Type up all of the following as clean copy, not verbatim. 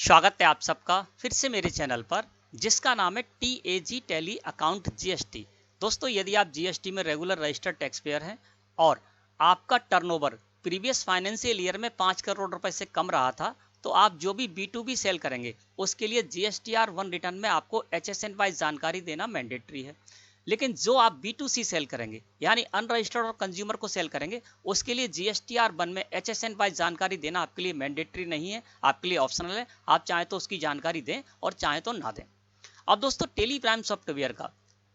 स्वागत है आप सबका फिर से मेरे चैनल पर जिसका नाम है TAG टैली अकाउंट GST। दोस्तों, यदि आप GST में रेगुलर रजिस्टर्ड टैक्स पेयर हैं और आपका टर्नओवर प्रीवियस फाइनेंशियल ईयर में 5 करोड़ रुपए से कम रहा था, तो आप जो भी B2B सेल करेंगे उसके लिए GSTR1 रिटर्न में आपको HSN वाइज जानकारी देना मैंडेटरी है। लेकिन जो आप B2C सेल करेंगे यानी अनरजिस्टर्ड और कंज्यूमर को सेल करेंगे, उसके लिए GSTR1 में HSN वाइज जानकारी देना आपके लिए मैंडेटरी नहीं है, आपके लिए ऑप्शनल है। आप चाहे तो उसकी जानकारी दें और चाहे तो ना दें। अब दोस्तों, टेली प्राइम सॉफ्टवेयर का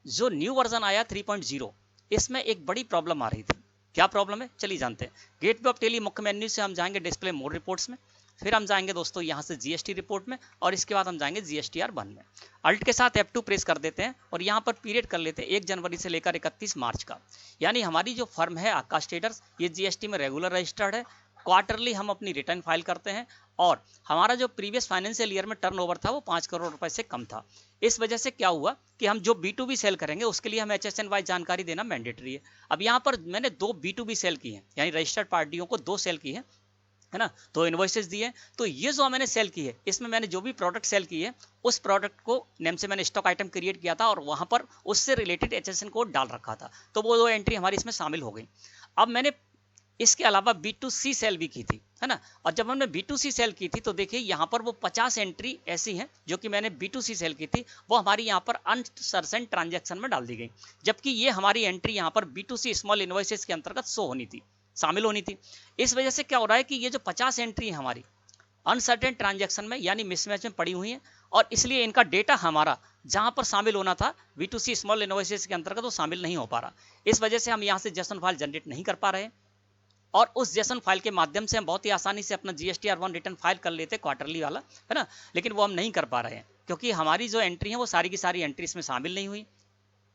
जो न्यू वर्जन आया 3.0, इसमें एक बड़ी प्रॉब्लम आ रही थी। क्या प्रॉब्लम है, चलिए जानते हैं। गेटवे ऑफ टेली मुख्य मेन्यू से हम जाएंगे डिस्प्ले मोड रिपोर्ट्स में, फिर हम जाएंगे दोस्तों यहाँ से GST रिपोर्ट में, और इसके बाद हम जाएंगे GSTR1 में। अल्ट के साथ F2 प्रेस कर देते हैं और यहाँ पर पीरियड कर लेते हैं 1 जनवरी से लेकर 31 मार्च का। यानी हमारी जो फर्म है आकाश ट्रेडर्स, ये GST में रेगुलर रजिस्टर्ड है। क्वार्टरली हम अपनी रिटर्न फाइल करते हैं और हमारा जो प्रीवियस फाइनेंशियल ईयर में टर्नओवर था वो 5 करोड़ रुपए से कम था। इस वजह से क्या हुआ कि हम जो B2B सेल करेंगे उसके लिए हम HSN वाइज जानकारी देना मैंडेटरी है। अब यहाँ पर मैंने 2 B2B सेल की है, यानी रजिस्टर्ड पार्टियों को 2 सेल की है ना, 2 इनवॉइसेस दिए। तो ये जो मैंने सेल की है, इसमें मैंने जो भी प्रोडक्ट सेल की है उस प्रोडक्ट को नेम से मैंने स्टॉक आइटम क्रिएट किया था और वहां पर उससे रिलेटेड HSN कोड डाल रखा था, तो वो 2 एंट्री हमारी इसमें शामिल हो गई। अब मैंने इसके अलावा B2C सेल भी की थी, है ना, और जब हमने B2C सेल की थी तो देखिए यहाँ पर वो 50 एंट्री ऐसी हैं जो कि मैंने B2C सेल की थी, वो हमारी यहाँ पर अनसर्टेन ट्रांजैक्शन में डाल दी गई, जबकि ये हमारी एंट्री यहाँ पर B2C स्मॉल इनवॉइसेस के अंतर्गत शो होनी थी, शामिल होनी थी। इस वजह से क्या हो रहा है कि ये जो 50 एंट्री है हमारी अनसर्टेन ट्रांजैक्शन में यानी मिसमैच में पड़ी हुई है, और इसलिए इनका डेटा हमारा जहां पर शामिल होना था B2C स्मॉल इनवॉइसेस के अंतर्गत वो शामिल नहीं हो पा रहा। इस वजह से हम यहाँ से जेसन फाइल जनरेट नहीं कर पा रहे हैं, और उस जेसन फाइल के माध्यम से हम बहुत ही आसानी से अपना GSTR1 रिटर्न फाइल कर लेते क्वार्टरली वाला, है ना, लेकिन वो हम नहीं कर पा रहे हैं क्योंकि हमारी जो एंट्री है वो सारी की सारी एंट्री इसमें शामिल नहीं हुई।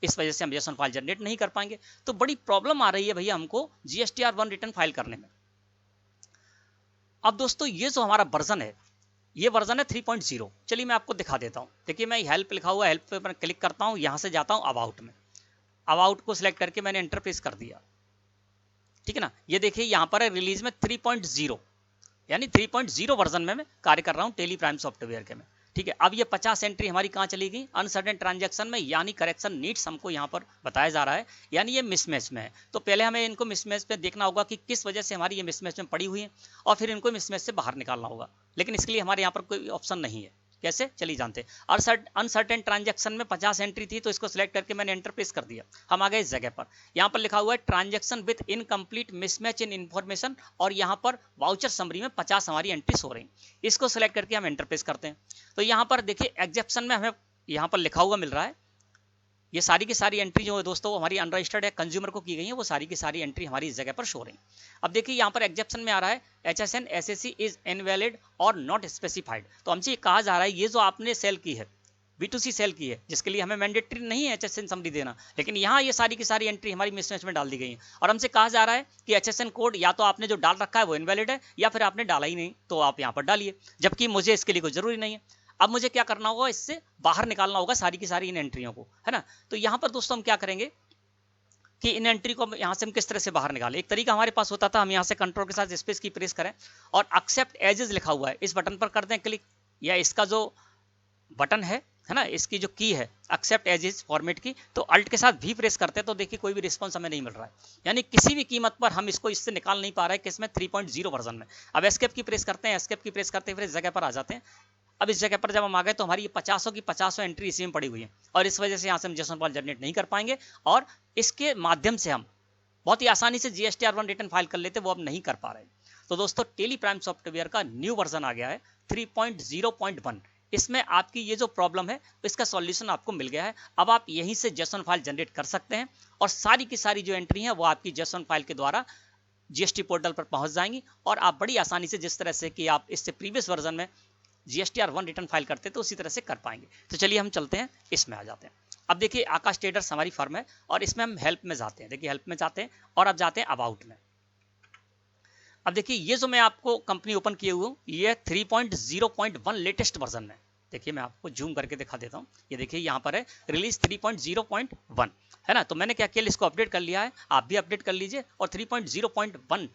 इस वजह से हम जेसन फाइल जनरेट नहीं कर पाएंगे, तो बड़ी प्रॉब्लम आ रही है भैया हमको GSTR1 रिटर्न फाइल करने में। अब दोस्तों, ये जो हमारा वर्जन है, ये वर्जन है 3.0। चलिए मैं आपको दिखा देता हूँ। देखिए, मैं हेल्प लिखा हुआ, हेल्प पे मैं क्लिक करता हूँ, यहाँ से जाता हूँ अबाउट में, अबाउट को सिलेक्ट करके मैंने एंटर प्रेस कर दिया, ठीक है ना। ये देखिए यहाँ पर है रिलीज में 3.0, यानी 3.0 वर्जन में मैं कार्य कर रहा हूँ टेली प्राइम सॉफ्टवेयर के में, ठीक है। अब ये 50 एंट्री हमारी कहाँ चली गई, अनसर्टेन ट्रांजैक्शन में, यानी करेक्शन नीड्स हमको यहाँ पर बताया जा रहा है, यानी ये मिसमैच में है। तो पहले हमें इनको मिसमैच पे देखना होगा कि किस वजह से हमारी ये मिसमैच में पड़ी हुई है, और फिर इनको मिसमैच से बाहर निकालना होगा, लेकिन इसके लिए हमारे यहाँ पर कोई ऑप्शन नहीं है। कैसे, चलिए जानते हैं। अनसर्टेन ट्रांजैक्शन में 50 एंट्री थी, तो इसको सिलेक्ट करके मैंने एंटर प्रेस कर दिया। हम आ गए इस जगह पर, यहाँ पर लिखा हुआ है transaction with incomplete mismatch in information, और यहाँ पर वाउचर समरी में 50 हमारी एंट्रीज हो रही। इसको सिलेक्ट करके हम एंटर प्रेस करते हैं, तो यहाँ पर देखिए एग्जेप्शन में हमें यहाँ पर लिखा हुआ मिल रहा है, ये सारी की सारी एंट्री जो है दोस्तों वो हमारी अनरजिस्टर्ड है, कंज्यूमर को की गई है, वो सारी की सारी एंट्री हमारी इस जगह पर शो रही। अब देखिए यहाँ पर एग्जेप्शन में आ रहा है HSN SSC इज इनवैलिड और नॉट स्पेसिफाइड। तो हमसे ये कहा जा रहा है ये जो आपने सेल की है, B2C सेल की है, जिसके लिए हमें मैंडेटरी नहीं है HSN समरी देना, लेकिन यहाँ ये सारी की सारी एंट्री हमारी मिसमैच में डाल दी गई है, और हमसे कहा जा रहा है कि HSN कोड या तो आपने जो डाल रखा है वो इनवैलिड है, या फिर आपने डाला ही नहीं, तो आप यहाँ पर डालिए, जबकि मुझे इसके लिए कोई जरूरी नहीं है। अब मुझे क्या करना होगा, इससे बाहर निकालना होगा सारी की सारी इन एंट्रियों को, है ना। तो यहाँ पर दोस्तों हम क्या करेंगे कि इन एंट्री को यहाँ से हम किस तरह से बाहर निकालें। एक तरीका हमारे पास होता था, हम यहाँ से कंट्रोल के साथ स्पेस की प्रेस करें और एक्सेप्ट एजेस लिखा हुआ है, इस बटन पर कर दें क्लिक, या इसका जो बटन है ना, इसकी जो की है एक्सेप्ट एजेस फॉर्मेट की, तो अल्ट के साथ भी प्रेस करते हैं, तो देखिए कोई भी रिस्पॉन्स हमें नहीं मिल रहा है, यानी किसी भी कीमत पर हम इसको इससे निकाल नहीं पा रहे हैं, किसमें 3.0 वर्जन में। अब एस्केप की प्रेस करते हैं, एस्केप की प्रेस करते हैं, फिर इस जगह पर आ जाते हैं। अब इस जगह पर जब हम आ गए तो हमारी 50 की 50 एंट्री इसी में पड़ी हुई है, और इस वजह से यहाँ से हम जेसन फाइल जनरेट नहीं कर पाएंगे, और इसके माध्यम से हम बहुत ही आसानी से GSTR1 रिटर्न फाइल कर लेते, वो अब नहीं कर पा रहे। तो दोस्तों, टेली प्राइम सॉफ्टवेयर का न्यू वर्जन आ गया है 3.0.1। इसमें आपकी ये जो प्रॉब्लम है इसका सॉल्यूशन आपको मिल गया है। अब आप यहीं से जेसन फाइल जनरेट कर सकते हैं, और सारी की सारी जो एंट्री है वो आपकी जेसन फाइल के द्वारा GST पोर्टल पर पहुंच जाएंगी, और आप बड़ी आसानी से, जिस तरह से कि आप इससे प्रीवियस वर्जन में GSTR1 रिटर्न फाइल करते तो उसी तरह से कर पाएंगे। तो चलिए हम चलते हैं, इसमें आ जाते हैं। अब देखिए आकाश ट्रेडर्स हमारी फर्म है, और इसमें हम हेल्प में जाते हैं। देखिए हेल्प में जाते हैं और अब जाते हैं अबाउट में। अब देखिए ये जो मैं आपको कंपनी ओपन किए हुए हूँ, ये 3.0.1 लेटेस्ट वर्जन में। देखिए मैं आपको जूम करके दिखा देता हूँ, ये देखिए यहाँ पर है रिलीज 3.0.1, है ना। तो मैंने क्या किया, इसको अपडेट कर लिया है, आप भी अपडेट कर लीजिए, और 3.0.1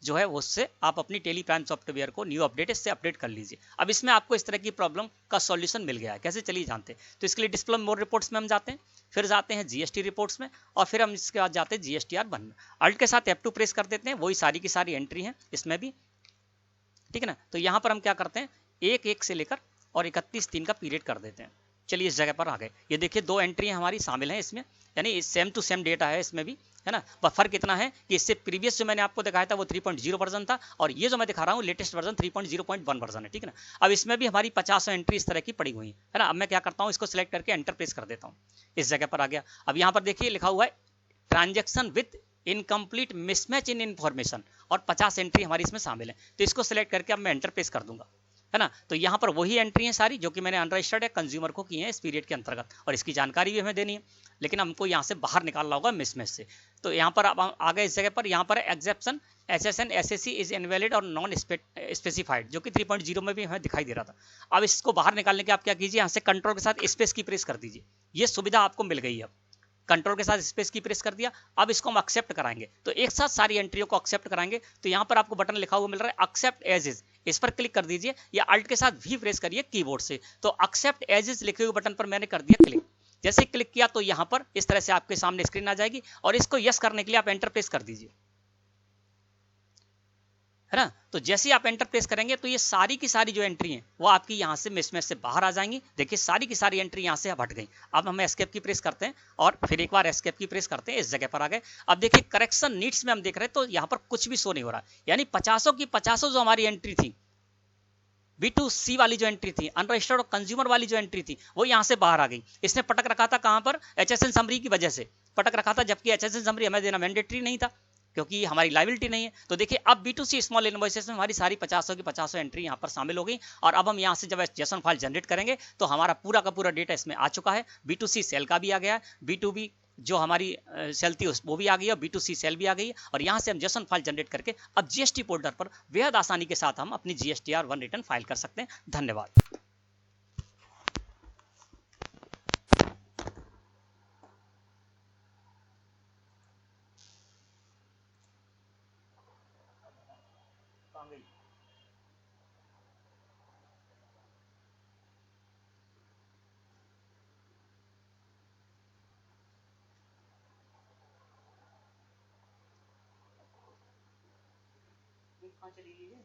जो है उससे आप अपनी टेली प्राइम सॉफ्टवेयर को न्यू अपडेट इससे अपडेट कर लीजिए। अब इसमें आपको इस तरह की प्रॉब्लम का सॉल्यूशन मिल गया है, कैसे चलिए जानते हैं। तो इसके लिए डिस्प्ले मोर रिपोर्ट्स में हम जाते हैं, फिर जाते हैं जीएसटी रिपोर्ट्स में, और फिर हम इसके बाद जाते हैं जीएसटीआर 1 में। अल्ट के साथ F2 प्रेस कर देते हैं, वही सारी की सारी एंट्री है इसमें भी, ठीक है ना। तो यहाँ पर हम क्या करते हैं, 1/1 से लेकर और 31/3 का पीरियड कर देते हैं। चलिए इस जगह पर आ गए, ये देखिए 2 एंट्री हमारी शामिल हैं इसमें, यानी सेम टू सेम डेटा है इसमें भी, है ना। बस फर्क इतना है कि इससे प्रीवियस जो मैंने आपको दिखाया था वो 3.0 वर्जन था, और ये जो मैं दिखा रहा हूँ लेटेस्ट वर्जन 3.0.1 वर्जन है, ठीक है ना। अब इसमें भी हमारी 50 एंट्री इस तरह की पड़ी हुई है ना। अब मैं क्या करता हूँ, इसको सिलेक्ट करके एंटर प्रेस कर देता हूँ, इस जगह पर आ गया। अब यहाँ पर देखिए लिखा हुआ है transaction with incomplete mismatch in information, और 50 एंट्री हमारी इसमें शामिल है। तो इसको सिलेक्ट करके अब मैं एंटर प्रेस कर दूंगा, है ना। तो यहाँ पर वही एंट्री है सारी जो कि मैंने अनरजिस्टर्ड है कंज्यूमर को की है इस पीरियड के अंतर्गत, और इसकी जानकारी भी हमें देनी है, लेकिन हमको यहाँ से बाहर निकालना होगा मिसमैच से। तो यहाँ पर अब आ गए इस जगह पर, यहाँ पर exception SSN SSC is invalid और नॉन स्पेसिफाइड, जो कि 3.0 में भी हमें दिखाई दे रहा था। अब इसको बाहर निकालने के आप क्या कीजिए, यहाँ से कंट्रोल के साथ स्पेस की प्रेस कर दीजिए, ये सुविधा आपको मिल गई है। अब कंट्रोल के साथ स्पेस की प्रेस कर दिया, अब इसको हम एक्सेप्ट कराएंगे, तो एक साथ सारी एंट्रियों को एक्सेप्ट कराएंगे। तो यहाँ पर आपको बटन लिखा हुआ मिल रहा है एक्सेप्ट एज इज, इस पर क्लिक कर दीजिए, या अल्ट के साथ भी प्रेस करिए कीबोर्ड से। तो एक्सेप्ट एज इज लिखे हुए बटन पर मैंने कर दिया क्लिक। जैसे क्लिक किया तो यहाँ पर इस तरह से आपके सामने स्क्रीन आ जाएगी, और इसको यस करने के लिए आप एंटर प्रेस कर दीजिए, है ना। तो जैसे ही आप एंटर प्रेस करेंगे तो ये सारी की सारी जो एंट्री है वो आपकी यहाँ से मिसमैच से बाहर आ जाएंगी। देखिए सारी की सारी एंट्री यहाँ से हट गई। अब हम एस्केप की प्रेस करते हैं, और फिर एक बार एस्केप की प्रेस करते हैं, इस जगह पर आ गए। अब देखिए करेक्शन नीड्स में हम देख रहे हैं तो यहाँ पर कुछ भी शो नहीं हो रहा, यानी 50 की 50 जो हमारी एंट्री थी, B2C वाली जो एंट्री थी, अनरजिस्टर्ड और कंज्यूमर वाली जो एंट्री थी, वो यहाँ से बाहर आ गई। इसने पटक रखा था कहाँ पर, HSN समरी की वजह से पटक रखा था, जबकि HSN समरी हमें देना मैंडेटरी नहीं था क्योंकि हमारी लाइबिलिटी नहीं है। तो देखिए अब B2C स्मॉल इनवॉइसेस में हमारी सारी 50 की 50 एंट्री यहाँ पर शामिल हो गई, और अब हम यहाँ से जब जेसन फाइल जनरेट करेंगे तो हमारा पूरा का पूरा डेटा इसमें आ चुका है। B2C सेल का भी आ गया है, B2B जो हमारी सेल थी वो भी आ गई है, B2C सेल भी आ गई है, और यहाँ से हम जेसन फाइल जनरेट करके अब जीएसटी पोर्टल पर बेहद आसानी के साथ हम अपनी GSTR1 रिटर्न फाइल कर सकते हैं। धन्यवाद। कहाँ चली गई है?